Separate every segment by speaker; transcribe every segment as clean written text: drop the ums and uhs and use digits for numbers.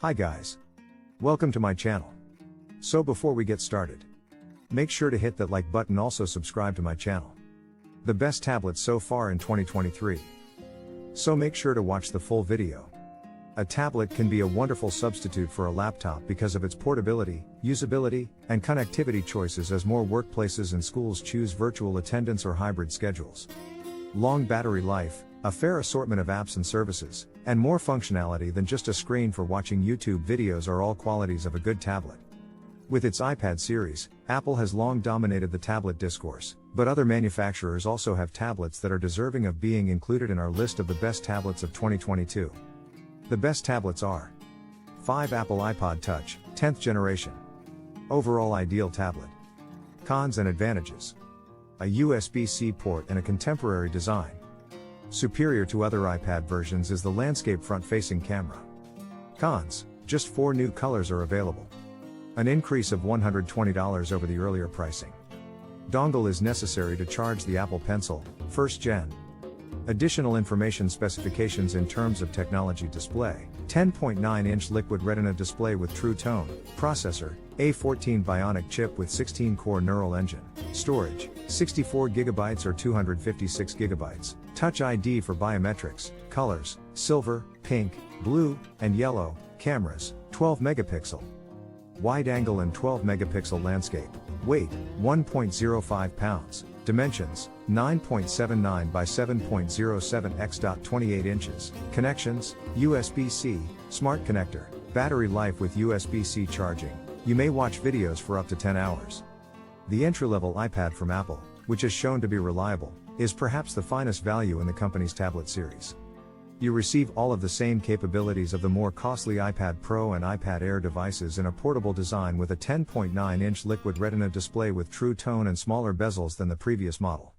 Speaker 1: Hi guys. Welcome to my channel. So before we get started, make sure to hit that like button, also subscribe to my channel. The best tablets so far in 2023. So make sure to watch the full video. A tablet can be a wonderful substitute for a laptop because of its portability, usability, and connectivity choices as more workplaces and schools choose virtual attendance or hybrid schedules. Long battery life, a fair assortment of apps and services, and more functionality than just a screen for watching YouTube videos are all qualities of a good tablet. With its iPad series, Apple has long dominated the tablet discourse, but other manufacturers also have tablets that are deserving of being included in our list of the best tablets of 2022. The best tablets are 5. Apple iPod Touch, 10th generation. Overall ideal tablet. Cons and advantages. A USB-C port and a contemporary design. Superior to other iPad versions is the landscape front-facing camera. Cons: just 4 new colors are available. An increase of $120 over the earlier pricing. Dongle is necessary to charge the Apple Pencil, 1st Gen. Additional information: specifications in terms of technology. Display: 10.9-inch liquid retina display with True Tone, processor, A14 Bionic chip with 16-core neural engine, storage, 64GB or 256GB, Touch ID for biometrics, colors, silver, pink, blue, and yellow, cameras, 12-megapixel. Wide angle and 12-megapixel landscape, weight, 1.05 pounds, dimensions, 9.79 by 7.07 x. 28 inches, connections, USB-C, smart connector, battery life with USB-C charging, you may watch videos for up to 10 hours. The entry-level iPad from Apple, which is shown to be reliable, is perhaps the finest value in the company's tablet series. You receive all of the same capabilities of the more costly iPad Pro and iPad Air devices in a portable design with a 10.9-inch liquid retina display with True Tone and smaller bezels than the previous model.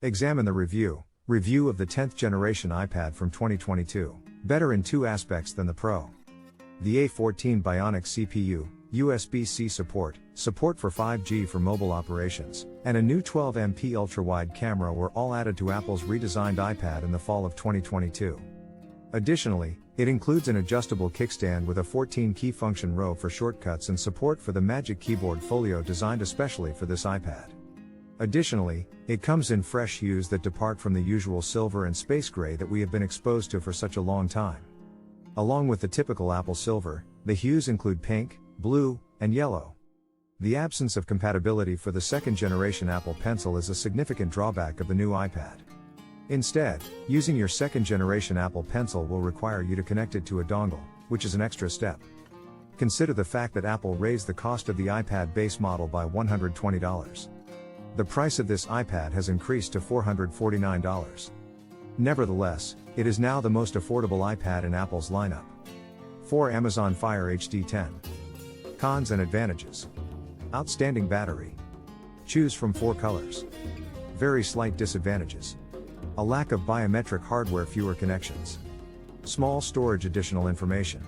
Speaker 1: Examine the review of the 10th generation iPad from 2022, better in 2 aspects than the Pro. The A14 Bionic CPU, USB-C support for 5G for mobile operations, and a new 12MP ultra-wide camera were all added to Apple's redesigned iPad in the fall of 2022. Additionally, it includes an adjustable kickstand with a 14-key function row for shortcuts and support for the Magic Keyboard Folio designed especially for this iPad. Additionally, it comes in fresh hues that depart from the usual silver and space gray that we have been exposed to for such a long time. Along with the typical Apple silver, the hues include pink, blue, and yellow. The absence of compatibility for the 2nd generation Apple Pencil is a significant drawback of the new iPad. Instead, using your 2nd generation Apple Pencil will require you to connect it to a dongle, which is an extra step. Consider the fact that Apple raised the cost of the iPad base model by $120. The price of this iPad has increased to $449. Nevertheless, it is now the most affordable iPad in Apple's lineup. 4. Amazon Fire HD 10. Cons and advantages. Outstanding battery. Choose from 4 colors. Very slight disadvantages. A lack of biometric hardware, fewer connections. Small storage, additional information.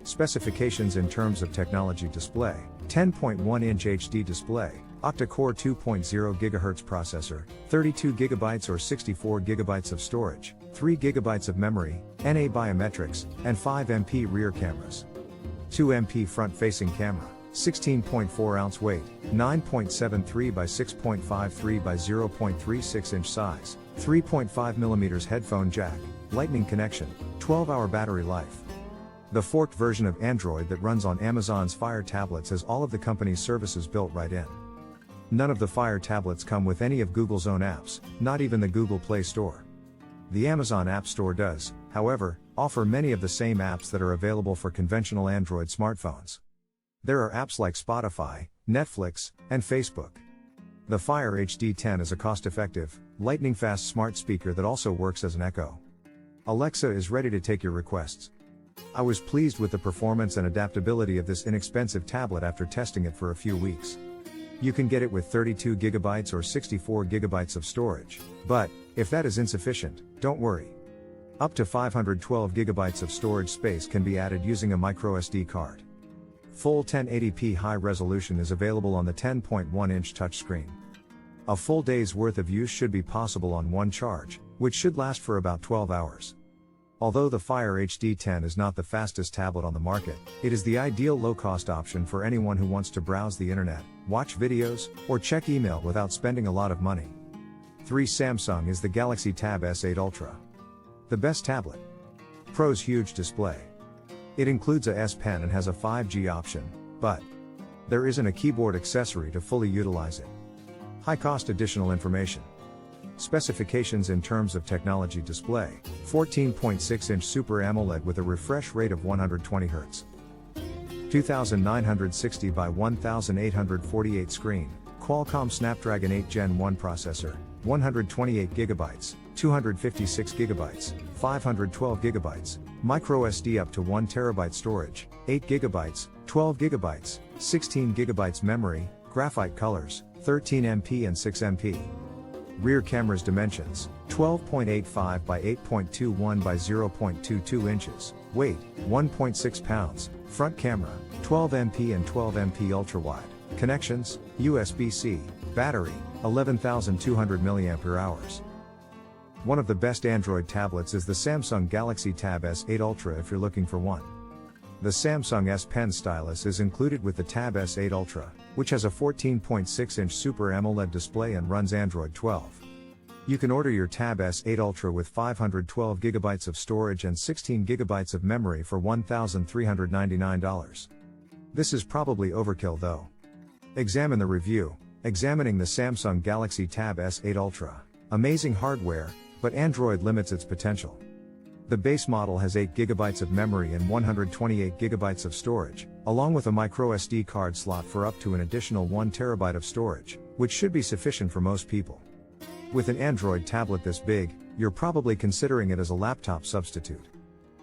Speaker 1: Specifications in terms of technology. Display: 10.1-inch HD display, octa-core 2.0 GHz processor, 32GB or 64GB of storage, 3GB of memory, NA biometrics, and 5MP rear cameras. 2MP front-facing camera, 16.4-ounce weight, 9.73 by 6.53 by 0.36-inch size, 3.5mm headphone jack, lightning connection, 12-hour battery life. The forked version of Android that runs on Amazon's Fire tablets has all of the company's services built right in. None of the Fire tablets come with any of Google's own apps, not even the Google Play Store. The Amazon App Store does, however, offer many of the same apps that are available for conventional Android smartphones. There are apps like Spotify, Netflix, and Facebook. The Fire HD 10 is a cost-effective, lightning-fast smart speaker that also works as an Echo. Alexa is ready to take your requests. I was pleased with the performance and adaptability of this inexpensive tablet after testing it for a few weeks. You can get it with 32GB or 64GB of storage, but, if that is insufficient, don't worry. Up to 512GB of storage space can be added using a microSD card. Full 1080p high resolution is available on the 10.1-inch touchscreen. A full day's worth of use should be possible on one charge, which should last for about 12 hours. Although the Fire HD 10 is not the fastest tablet on the market, it is the ideal low-cost option for anyone who wants to browse the internet, watch videos, or check email without spending a lot of money. 3. Samsung is the Galaxy Tab S8 Ultra. The best tablet. Pros: huge display. It includes a S Pen and has a 5G option, but there isn't a keyboard accessory to fully utilize it. High cost. Additional information. Specifications in terms of technology: display, 14.6-inch Super AMOLED with a refresh rate of 120 Hz. 2960 by 1848 screen, Qualcomm Snapdragon 8 Gen 1 processor, 128GB, 256GB, 512GB, microSD up to 1TB storage, 8GB, 12GB, 16GB memory, graphite colors, 13MP and 6MP. Rear camera's dimensions, 12.85 by 8.21 by 0.22 inches, weight, 1.6 pounds, front camera, 12MP and 12MP ultra-wide, connections, USB-C, battery, 11,200 mAh. One of the best Android tablets is the Samsung Galaxy Tab S8 Ultra if you're looking for one. The Samsung S Pen stylus is included with the Tab S8 Ultra, which has a 14.6-inch Super AMOLED display and runs Android 12. You can order your Tab S8 Ultra with 512GB of storage and 16GB of memory for $1,399. This is probably overkill though. Examine the review. Examining the Samsung Galaxy Tab S8 Ultra. Amazing hardware, but Android limits its potential. The base model has 8GB of memory and 128GB of storage, along with a microSD card slot for up to an additional 1TB of storage, which should be sufficient for most people. With an Android tablet this big, you're probably considering it as a laptop substitute.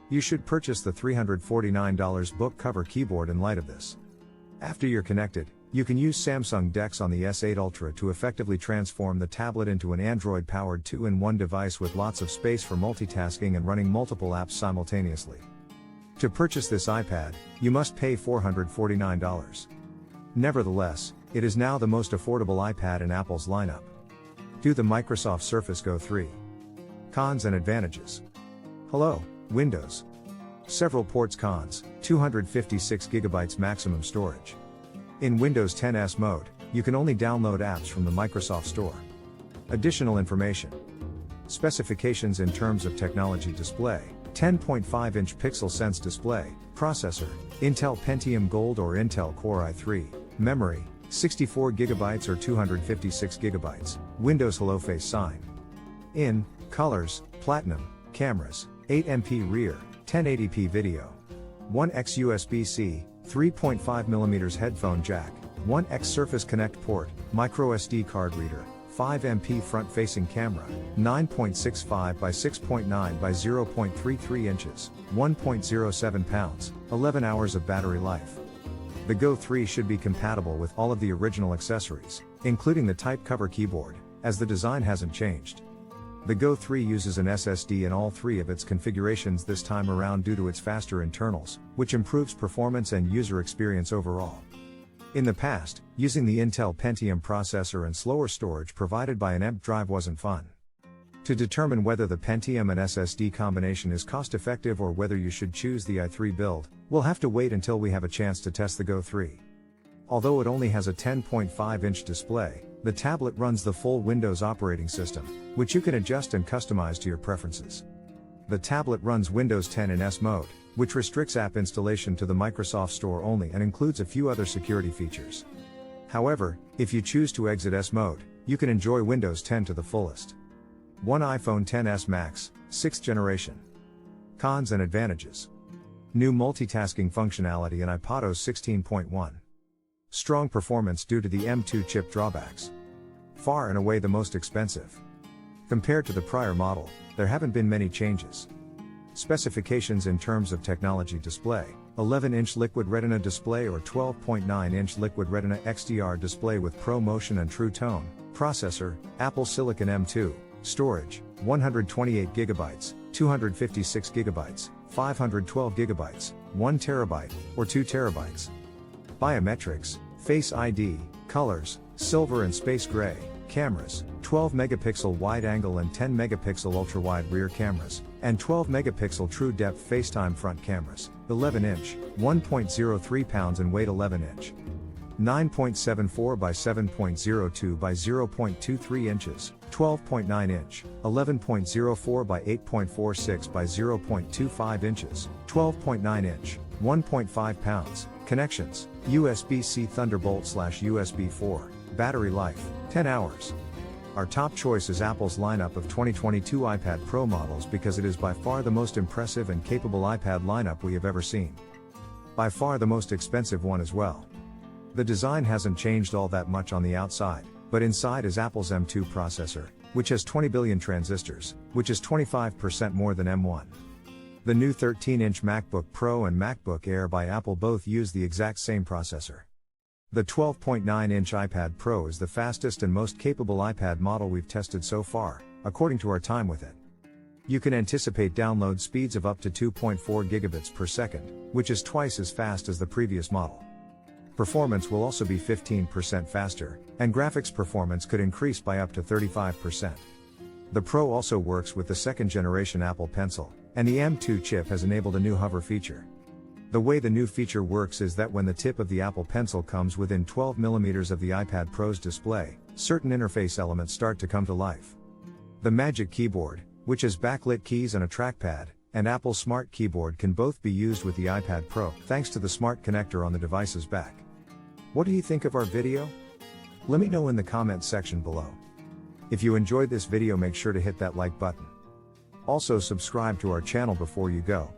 Speaker 1: You should purchase the $349 book cover keyboard in light of this. After you're connected, you can use Samsung DeX on the S8 Ultra to effectively transform the tablet into an Android-powered 2-in-1 device with lots of space for multitasking and running multiple apps simultaneously. To purchase this iPad, you must pay $449. Nevertheless, it is now the most affordable iPad in Apple's lineup. Do the Microsoft Surface Go 3. Cons and advantages. Hello, Windows. Several ports. Cons: 256GB maximum storage. In Windows 10 mode, you can only download apps from the Microsoft Store. Additional information. Specifications in terms of technology: display, 10.5-inch Pixel Sense display, processor, Intel Pentium Gold or Intel Core i3, memory, 64GB or 256GB, Windows Hello Face sign. In colors, platinum, cameras, 8MP rear, 1080p video, 1x USB-C, 3.5mm headphone jack, 1x Surface Connect port, microSD card reader, 5MP front-facing camera, 9.65 by 6.9 by 0.33 inches, 1.07 pounds, 11 hours of battery life. The Go 3 should be compatible with all of the original accessories, including the type cover keyboard, as the design hasn't changed. The Go 3 uses an SSD in all three of its configurations this time around due to its faster internals, which improves performance and user experience overall. In the past, using the Intel Pentium processor and slower storage provided by an EMP drive wasn't fun. To determine whether the Pentium and SSD combination is cost-effective or whether you should choose the i3 build, we'll have to wait until we have a chance to test the Go 3. Although it only has a 10.5-inch display, the tablet runs the full Windows operating system, which you can adjust and customize to your preferences. The tablet runs Windows 10 in S mode, which restricts app installation to the Microsoft Store only and includes a few other security features. However, if you choose to exit S mode, you can enjoy Windows 10 to the fullest. 1 iPhone XS Max, 6th generation. Cons and advantages. New multitasking functionality in iPadOS 16.1. Strong performance due to the M2 chip. Drawbacks. Far and away the most expensive. Compared to the prior model, there haven't been many changes. Specifications in terms of technology: display, 11-inch Liquid Retina display or 12.9-inch Liquid Retina XDR display with ProMotion and True Tone, processor, Apple Silicon M2, storage, 128GB, 256GB, 512GB, 1TB, or 2TB. Biometrics, Face ID, colors, silver and space gray, cameras, 12-megapixel wide-angle and 10-megapixel ultra-wide rear cameras, and 12 megapixel true depth FaceTime front cameras, 11 inch, 1.03 pounds in weight, 11 inch. 9.74 by 7.02 by 0.23 inches, 12.9 inch, 11.04 by 8.46 by 0.25 inches, 12.9 inch, 1.5 pounds. Connections: USB-C Thunderbolt/USB 4. Battery life: 10 hours. Our top choice is Apple's lineup of 2022 iPad Pro models because it is by far the most impressive and capable iPad lineup we have ever seen. By far the most expensive one as well. The design hasn't changed all that much on the outside, but inside is Apple's M2 processor, which has 20 billion transistors, which is 25% more than M1. The new 13-inch MacBook Pro and MacBook Air by Apple both use the exact same processor. The 12.9-inch iPad Pro is the fastest and most capable iPad model we've tested so far, according to our time with it. You can anticipate download speeds of up to 2.4 gigabits per second, which is twice as fast as the previous model. Performance will also be 15% faster, and graphics performance could increase by up to 35%. The Pro also works with the second-generation Apple Pencil, and the M2 chip has enabled a new hover feature. The way the new feature works is that when the tip of the Apple Pencil comes within 12 mm of the iPad Pro's display, certain interface elements start to come to life. The Magic Keyboard, which has backlit keys and a trackpad, and Apple's Smart Keyboard can both be used with the iPad Pro, thanks to the smart connector on the device's back. What do you think of our video? Let me know in the comments section below. If you enjoyed this video, make sure to hit that like button. Also subscribe to our channel before you go,